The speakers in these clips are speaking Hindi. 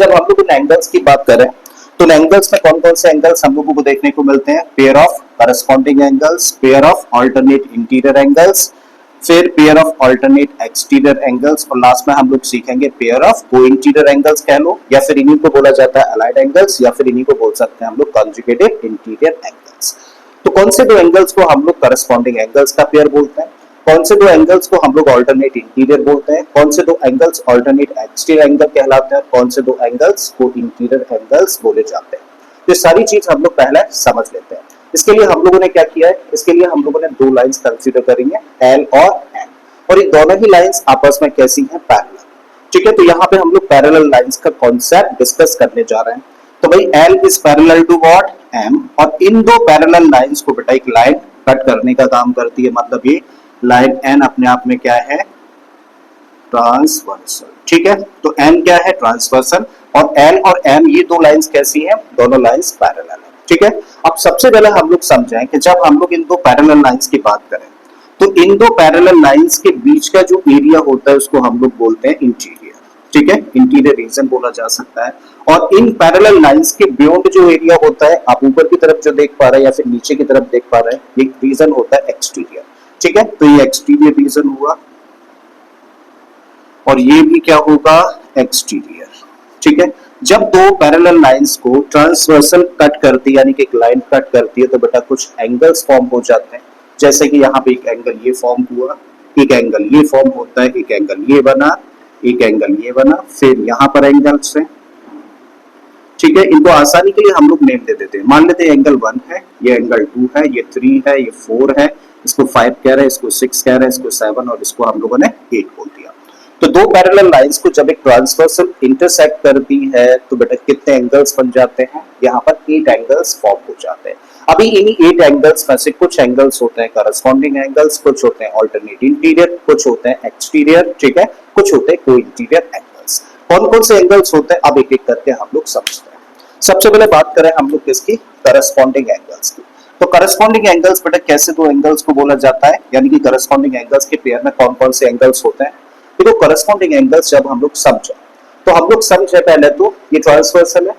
जब हम लोग इन एंगल्स की बात करें तो इन एंगल्स में कौन कौन से एंगल्स हम लोगों को देखने को मिलते हैं? Pair of corresponding angles, pair of alternate interior angles, फिर pair of alternate exterior angles, और लास्ट में हम लोग सीखेंगे pair of co-interior angles कह लो, या फिर इन्हीं को बोला जाता है अलाइड एंगल्स, या फिर इन्हीं को बोल सकते हैं हम लोग कॉन्जुगेटेड इंटीरियर एंगल्स। तो कौन से दो एंगल्स को हम लोग करस्पॉन्डिंग एंगल्स का पेयर बोलते हैं, कौन से दो एंगल्स को हम लोग ऑल्टरनेट इंटीरियर बोलते हैं, कौन से दो एंगल्स ऑल्टरनेट एक्सटीरियर एंगल कहलाते हैं, कौन से दो एंगल्स को इंटीरियर एंगल्स बोले जाते हैं, ये सारी चीज हम लोग पहले समझ लेते हैं। इसके लिए हम लोगों ने क्या किया है, इसके लिए हम लोगों ने दो लाइंस कंसीडर करेंगे, एल और एन, और ये दोनों ही लाइंस आपस में कैसी हैं? पैरेलल। ठीक है, तो यहाँ पे हम लोग पैरेलल लाइंस का कॉन्सेप्ट डिस्कस करने जा रहे हैं। तो भाई L is parallel to what? M, और इन दो पैरेलल लाइंस को बेटा एक लाइन कट करने का काम करती है, मतलब ये लाइन एन अपने आप में क्या है? ट्रांसवर्सल। ठीक है, तो एन क्या है? ट्रांसवर्सल, और एल और एम ये दो लाइंस कैसी हैं? दोनों लाइंस पैरेलल है। ठीक है, अब सबसे पहले हम लोग समझें कि जब हम लोग इन दो पैरेलल लाइंस की बात करें तो इन दो पैरेलल लाइंस के बीच का जो एरिया होता है उसको हम लोग बोलते हैं इंटीरियर। ठीक है, इंटीरियर रीजन बोला जा सकता है, और इन पैरेलल लाइंस के बियॉन्ड जो एरिया होता है, आप ऊपर की तरफ जो देख पा रहे हैं या फिर नीचे की तरफ देख पा रहे हैं, ये रीजन होता है एक्सटीरियर। ठीक है, तो ये एक्सटीरियर रीजन हुआ, और ये भी क्या होगा? एक्सटीरियर। ठीक है, जब दो पैरेलल लाइंस को ट्रांसवर्सल कट करती है, यानी कि एक लाइन कट करती है, तो बेटा कुछ एंगल्स फॉर्म हो जाते हैं। जैसे कि यहाँ पे एक एंगल ये फॉर्म हुआ, एक एंगल ये फॉर्म होता है, एक एंगल ये बना, एक एंगल ये बना, फिर यहाँ पर एंगल्स हैं। ठीक है, इनको आसानी के लिए हम लोग नेम दे देते हैं। मान लेते हैं एंगल 1 है, ये एंगल 2 है, ये 3 है, ये 4 है, इसको 5 कह रहे हैं, इसको 6 कह रहे हैं, इसको 7, और इसको हम लोगों ने 8 बोल दिया। तो दो पैरेलल लाइंस को जब एक ट्रांसवर्सल इंटरसेक्ट करती है तो बेटा कितने एंगल्स बन जाते हैं? यहाँ पर 8 एंगल्स फॉर्म हो जाते हैं। अभी इन्हीं 8 एंगल्स में से कुछ एंगल्स होते हैं करस्पॉन्डिंग एंगल्स, कुछ होते हैं ऑल्टरनेट इंटीरियर, कुछ होते हैं एक्सटीरियर, ठीक है, कुछ होते हैं को इंटीरियर एंगल्स। कौन कौन से एंगल्स होते हैं अब एक एक करके हम लोग समझते हैं। सबसे पहले बात करें हम लोग किसकी? करस्पॉन्डिंग एंगल्स की। तो करस्पॉन्डिंग एंगल्स बेटा कैसे दो एंगल्स को बोला जाता है, यानी कि करस्पॉन्डिंग एंगल्स के पेयर में कौन कौन से एंगल्स होते हैं? देखो, करस्पॉन्डिंग एंगल्स जब हम लोग समझे तो हम लोग समझे पहले तो ये ट्रांसवर्सल है,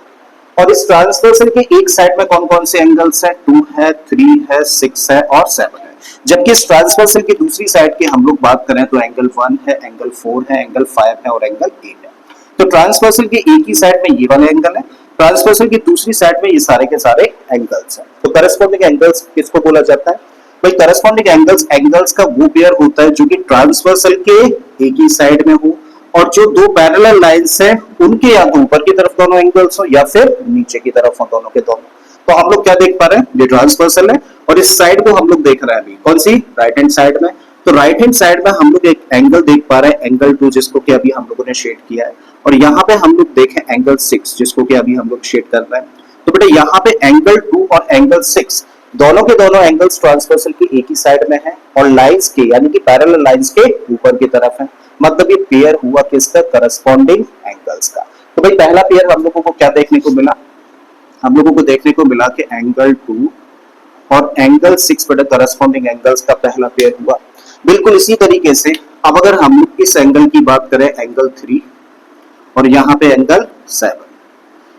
और इस ट्रांसवर्सल के एक साइड में कौन कौन से एंगल्स हैं? 2 है, 3 है, 6 है और 7 है। जबकि इस ट्रांसवर्सल की दूसरी साइड की हम लोग बात करें तो एंगल 1 है, एंगल 4 है, एंगल 5 है और एंगल 8 है। तो ट्रांसवर्सल की एक ही साइड में ये वाले एंगल है, ट्रांसवर्सल की दूसरी साइड में ये सारे के सारे एंगल्स हैं। तो करस्पॉन्डिंग एंगल्स किसको बोला जाता है? भाई करस्पॉन्डिंग एंगल्स का वो पेयर होता है जो कि ट्रांसवर्सल के एक ही साइड में हो, और जो दो पैरेलल लाइंस हैं उनके या तो ऊपर की तरफ दोनों एंगल्स हो या फिर नीचे की तरफ हो, दोनों के दोनों। तो हम लोग क्या देख पा रहे हैं? ये ट्रांसवर्सल है, और इस साइड को हम लोग देख रहे हैं अभी कौन सी? राइट हैंड साइड में। तो राइट हैंड साइड में हम लोग एक एंगल देख पा रहे हैं, एंगल 2, जिसको कि अभी हम लोगों ने शेड किया है, और यहाँ पे हम लोग देखें एंगल 6, जिसको कि अभी हम लोग शेड कर रहे हैं। तो बेटा यहाँ पे एंगल 2 और एंगल 6 दोनों के दोनों एंगल्स ट्रांसवर्सल की एक ही साइड में है, और लाइंस के यानी कि पैरेलल लाइंस के ऊपर की तरफ है। मतलब ये पेयर हुआ किसका? करस्पॉन्डिंग एंगल्स का। तो भाई पहला पेयर हम लोगों को क्या देखने को मिला? हम लोगों को देखने को मिला कि एंगल 2 और एंगल 6 बेटा करस्पॉन्डिंग एंगल्स का पहला पेयर हुआ। बिल्कुल इसी तरीके से अब अगर हम लोग इस एंगल की बात करें, एंगल 3 और यहाँ पे एंगल 7,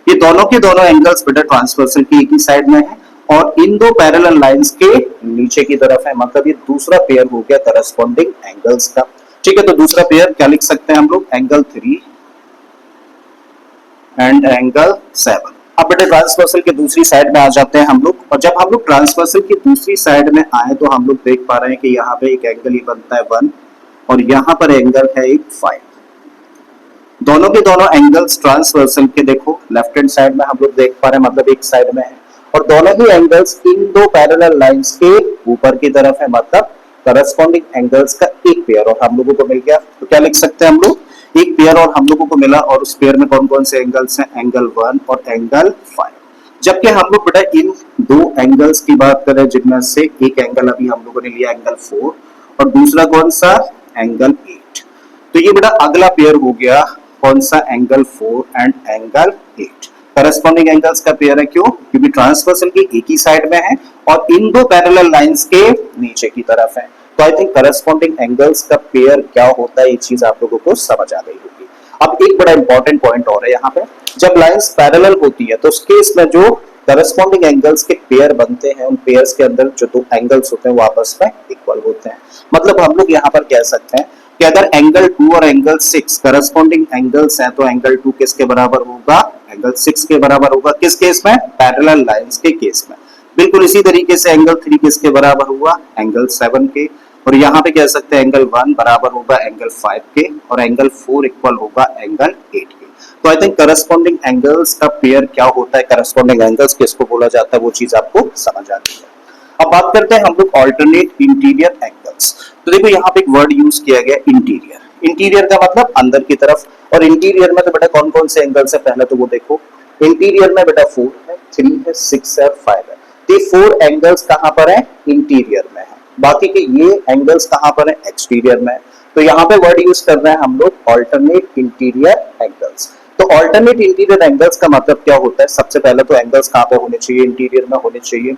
ये दोनों के दोनों एंगल्स बेटा ट्रांसवर्सल की एक ही साइड में है, और इन दो पैरेलल लाइंस के नीचे की तरफ है। मतलब ये दूसरा पेयर हो गया करस्पॉन्डिंग एंगल्स का। ठीक है, तो दूसरा पेयर क्या लिख सकते हैं हम लोग? Angle 3 and angle 7। अब बेटा ट्रांसवर्सल की दूसरी साइड में आ जाते हैं हम लोग, और जब हम लोग ट्रांसवर्सल की दूसरी साइड में आए तो हम लोग देख पा रहे हैं कि यहाँ पे एक एंगल ही बनता है 1, और यहाँ पर एंगल है एक 5। दोनों के दोनों एंगल्स ट्रांसवर्सल के देखो लेफ्ट हैंड साइड में हम लोग देख पा रहे हैं, मतलब एक साइड में है, और दोनों ही एंगल्स इन दो पैरेलल लाइंस के ऊपर की तरफ है। मतलब करस्पॉन्डिंग एंगल्स का एक पेयर और हम लोगों को मिल गया। तो क्या लिख सकते हैं हम लोग? एक पेयर और हम लोगों को मिला, और उस पेयर में कौन कौन से एंगल्स हैं? एंगल 1 और एंगल 5। जबकि हम लोग बेटा इन दो एंगल्स की बात करें जिनमें से एक एंगल अभी हम लोगों ने लिया एंगल 4, और दूसरा कौन सा? एंगल 8। तो ये बेटा अगला पेयर हो गया कौन सा? Angle 4 and angle 8। Corresponding angles का पेयर है, क्यों? क्योंकि ट्रांसवर्सल की एक ही साइड में है और इन दो पैरेलल लाइंस के नीचे की तरफ है। तो आई थिंक करस्पॉन्डिंग एंगल्स का पेयर क्या होता है, ये चीज आप लोगों को समझ आ गई होगी। अब एक बड़ा इंपॉर्टेंट पॉइंट और है यहाँ पे, जब लाइंस पैरेलल होती है तो उस केस में जो करस्पॉन्डिंग एंगल्स के पेयर बनते हैं, उन पेयर्स के अंदर जो दो एंगल्स होते हैं वो आपस में इक्वल होते हैं। मतलब हम लोग यहाँ पर कह सकते हैं कि अगर एंगल 2 और एंगल 6 करस्पॉन्डिंग एंगल्स हैं तो एंगल 2 किसके बराबर होगा, एंगल 6 के बराबर होगा। किस केस में, पैरेलल लाइंस के केस में। बिल्कुल इसी तरीके से एंगल 3 किसके बराबर हुआ, एंगल 7 के। और यहाँ पे कह सकते हैं एंगल 1 बराबर होगा एंगल 5 के, और एंगल 4 इक्वल होगा एंगल 8 के। तो आई थिंक करस्पॉन्डिंग एंगल्स का पेयर क्या होता है, करस्पॉन्डिंग एंगल्स किसको बोला जाता है, वो चीज आपको समझ आती है। अब बात करते हैं हम लोग ऑल्टरनेट इंटीरियर एंगल्स। तो देखो यहाँ पे एक वर्ड यूज किया गया इंटीरियर। इंटीरियर का मतलब अंदर की तरफ, और इंटीरियर में तो बेटा कौन कौन से एंगल्स है पहले तो वो देखो। इंटीरियर में बेटा 4 है, 3 है, 6 है और 5 है। ये 4 एंगल्स कहां पर है, इंटीरियर में है। बाकी के ये एंगल्स कहां पर है, एक्सटीरियर में है। तो यहाँ पे वर्ड यूज कर रहे हैं हम लोग ऑल्टरनेट इंटीरियर एंगल्स। तो ऑल्टरनेट इंटीरियर एंगल्स का मतलब क्या होता है, सबसे पहले तो एंगल्स कहां पे होने चाहिए, इंटीरियर में होने चाहिए।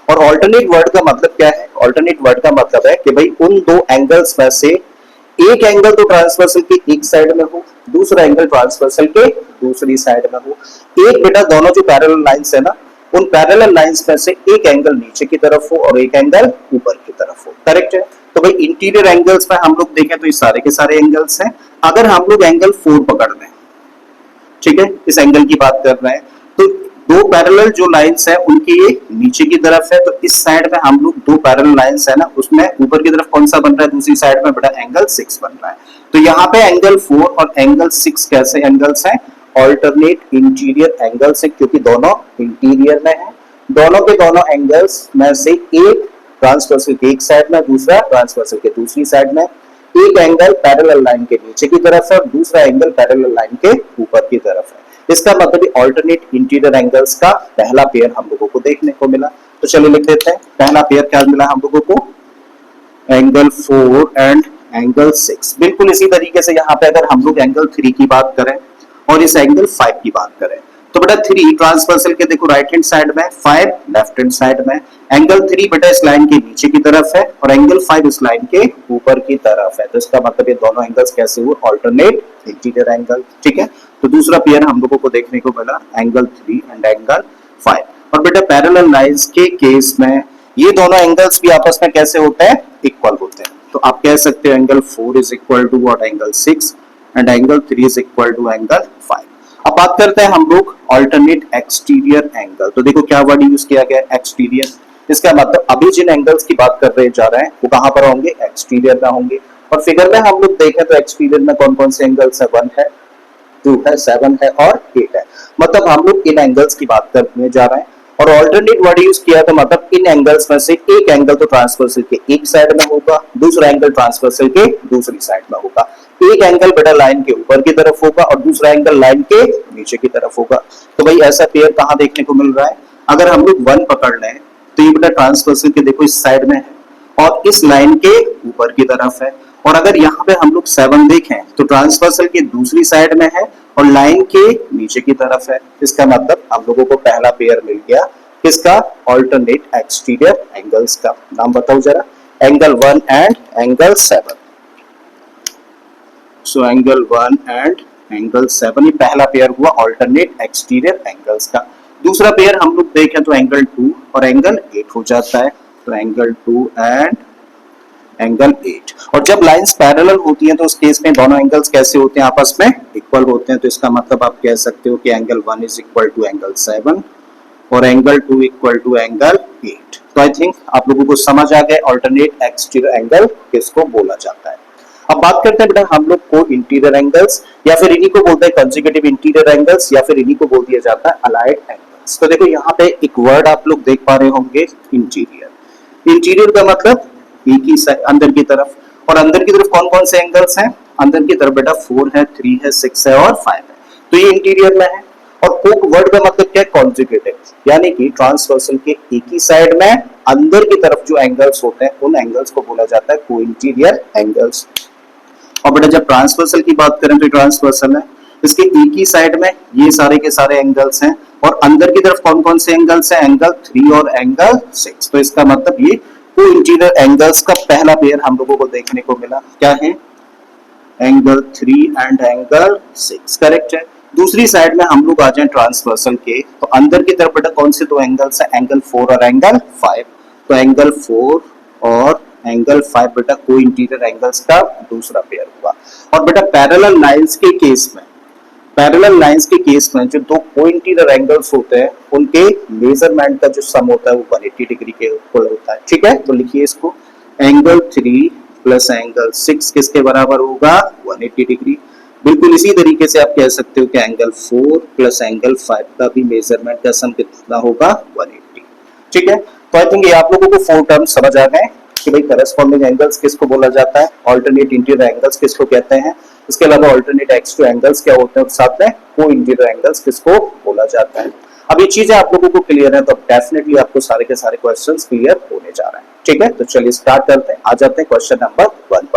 और ऑल्टरनेट वर्ड का मतलब क्या है, ऑल्टरनेट वर्ड का मतलब है कि भाई उन दो एंगल्स में से एक एंगल तो ट्रांसवर्सल के एक साइड में हो, दूसरा एंगल ट्रांसवर्सल के दूसरी साइड में हो। एक बेटा दोनों जो पैरेलल लाइंस है ना, उन पैरेलल लाइंस में से एक एंगल नीचे की तरफ हो और एक एंगल ऊपर की तरफ हो। करेक्ट है। तो भाई इंटीरियर एंगल्स में हम लोग देखें तो ये सारे के सारे एंगल्स हैं। अगर हम लोग एंगल 4 पकड़ लें, ठीक है, इस एंगल की बात कर रहे हैं, तो दो पैरेलल जो लाइंस है उनकी ये नीचे की तरफ है, तो इस साइड में हम लोग दो पैरेलल लाइंस है ना, उसमें ऊपर की तरफ कौन सा बन रहा है, दूसरी साइड में बेटा एंगल 6 बन रहा है। तो यहाँ पे एंगल 4 और एंगल 6 कैसे एंगल्स हैं, ऑल्टरनेट इंटीरियर एंगल्स है, क्योंकि दोनों इंटीरियर में है। दोनों के दोनों एंगल्स में से एक ट्रांसवर्सल के एक साइड में, दूसरा ट्रांसवर्सल के दूसरी साइड में। एक एंगल पैरेलल लाइन के नीचे की तरफ है और दूसरा एंगल पैरेलल लाइन के ऊपर की तरफ है। इसका मतलब ऑल्टरनेट इंटीरियर एंगल्स का पहला पेयर हम लोगों को देखने को मिला। तो चलिए लिख देते हैं, पहला पेयर क्या मिला हम लोगों को, एंगल 4 एंड एंगल 6। बिल्कुल इसी तरीके से यहाँ पे अगर हम लोग एंगल 3 की बात करें और इस एंगल 5 की बात करें, तो बेटा 3 ट्रांसवर्सल के देखो राइट हैंड साइड में, 5 लेफ्ट हैंड साइड में। एंगल 3 बेटा इस लाइन के नीचे की तरफ है और एंगल 5 इस लाइन के ऊपर की तरफ है। तो इसका मतलब ये दोनों एंगल्स कैसे हुए, ऑल्टरनेट इंटीरियर एंगल। ठीक है। तो दूसरा पेयर हम लोगों को देखने को मिला एंगल 3 एंड एंगल 5। और बेटा पैरेलल लाइंस के केस में ये दोनों एंगल्स भी आपस में कैसे होते हैं, इक्वल होते हैं। तो आप कह सकते हो angle 4 is equal to what, angle 6 and angle 3 is equal to angle 5। अब बात करते हैं हम लोग ऑल्टरनेट एक्सटीरियर एंगल। तो देखो क्या वर्ड यूज किया गया, एक्सटीरियर। इसका मतलब अभी जिन एंगल्स की बात कर रहे जा रहे हैं वो कहां पर होंगे, एक्सटीरियर में होंगे। और फिगर में हम लोग देखें तो एक्सटीरियर में कौन कौन से एंगल्स है, 1 है, 2 है, 7 है और 8 है। मतलब हम लोग इन एंगल्स की बात करने जा रहे हैं। और ऑल्टरनेट वर्ड यूज किया तो मतलब इन एंगल्स में से एक एंगल तो ट्रांसवर्सल के एक साइड में होगा, दूसरा एंगल ट्रांसवर्सल के दूसरी साइड में होगा। एक एंगल बेटा लाइन के ऊपर की तरफ होगा और दूसरा एंगल लाइन के नीचे की तरफ होगा। तो भाई ऐसा पेयर कहां देखने को मिल रहा है, अगर हम लोग 1 पकड़ लें तो ये बेटा ट्रांसवर्सल के देखो इस साइड में है और इस लाइन के ऊपर की तरफ है। और अगर यहाँ पे हम लोग 7 देखें तो ट्रांसवर्सल के दूसरी साइड में है और लाइन के नीचे की तरफ है। इसका मतलब हम लोगों को पहला पेयर मिल गया किसका, ऑल्टरनेट एक्सटीरियर एंगल्स का। नाम बताओ जरा, angle 1 and angle 7। So angle 1 and angle 7 ये पहला पेयर हुआ ऑल्टरनेट एक्सटीरियर एंगल्स का। दूसरा पेयर हम लोग देखें तो एंगल 2 और एंगल 8 हो जाता है। तो एंगल 2 एंड एंगल 8। और जब लाइंस पैरेलल होती हैं तो उस केस में दोनों एंगल्स कैसे होते हैं, आपस में इक्वल होते हैं। तो इसका मतलब आप कह सकते हो कि angle 1 is equal to angle 7 और एंगल 2 इक्वल टू एंगल 8। तो आई थिंक आप लोगों को समझ आ गया ऑल्टरनेट एक्सटीरियर एंगल किसको बोला जाता है। अब बात करते हैं बेटा हम लोग को इंटीरियर एंगल्स, या फिर इन्हीं को बोलते हैं कंसेक्यूटिव इंटीरियर एंगल्स, या फिर इन्हीं को बोल दिया जाता है अलाइड एंगल्स। तो देखो यहाँ पे एक वर्ड आप लोग देख पा रहे होंगे, इंटीरियर। इंटीरियर का मतलब एक ही अंदर की तरफ, और अंदर की तरफ कौन कौन से एंगल्स हैं, अंदर की तरफ बेटा 4 है, 3 है, 6 है और 5 है। तो ये इंटीरियर में है। और को वर्ड का मतलब क्या है, कॉन्जुगेटिव, यानी कि ट्रांसवर्सल के एक ही साइड में अंदर की तरफ जो एंगल्स होते हैं उन एंगल्स को बोला जाता है को इंटीरियर एंगल्स। और बेटा जब ट्रांसवर्सल की बात करें तो ट्रांसवर्सल है, इसके एक ही साइड में ये सारे के सारे एंगल्स हैं और अंदर की तरफ कौन कौन से एंगल्स हैं, एंगल 3 और एंगल 6। तो इसका मतलब ये को इंटीरियर एंगल्स का पहला पेयर हम लोगों को देखने को मिला, क्या है, एंगल 3 एंड एंगल 6, करेक्ट है। दूसरी साइड में हम लोग आ जाए ट्रांसवर्सल के, तो अंदर की तरफ बेटा कौन से दो एंगल्स है, एंगल 4 और एंगल 5। तो एंगल 4 और एंगल 5 बेटा को इंटीरियर एंगल्स का दूसरा पेयर हुआ। और बेटा पैरेलल लाइंस के केस में, पैरेलल लाइंस के केस में जो दो को इंटीरियर एंगल्स होते हैं उनके मेजरमेंट का जो सम होता है वो 180 डिग्री के इक्वल होता है, ठीक है। तो लिखिए इसको, एंगल 3 प्लस एंगल 6 किसके बराबर होगा, 180 डिग्री। बिल्कुल इसी तरीके से आप कह सकते हो कि एंगल 4 प्लस एंगल 5 का भी मेजरमेंट का सम कितना होगा, 180, ठीक है। तो आई थिंक ये आप लोगों को 4 टर्म्स समझ आ गए कि भाई करस्पॉन्डिंग एंगल्स किसको बोला जाता है, ऑल्टरनेट इंटीरियर एंगल्स किसको कहते हैं, इसके अलावा ऑल्टरनेट एक्स टू एंगल्स क्या होते हैं, और साथ में को इंटीरियर एंगल्स किसको बोला जाता है। अब ये चीजें आप लोगों को क्लियर है तो डेफिनेटली आपको सारे के सारे क्वेश्चंस क्लियर होने जा रहे हैं, ठीक है। तो चलिए स्टार्ट करते हैं, आ जाते हैं क्वेश्चन नंबर 1 पर।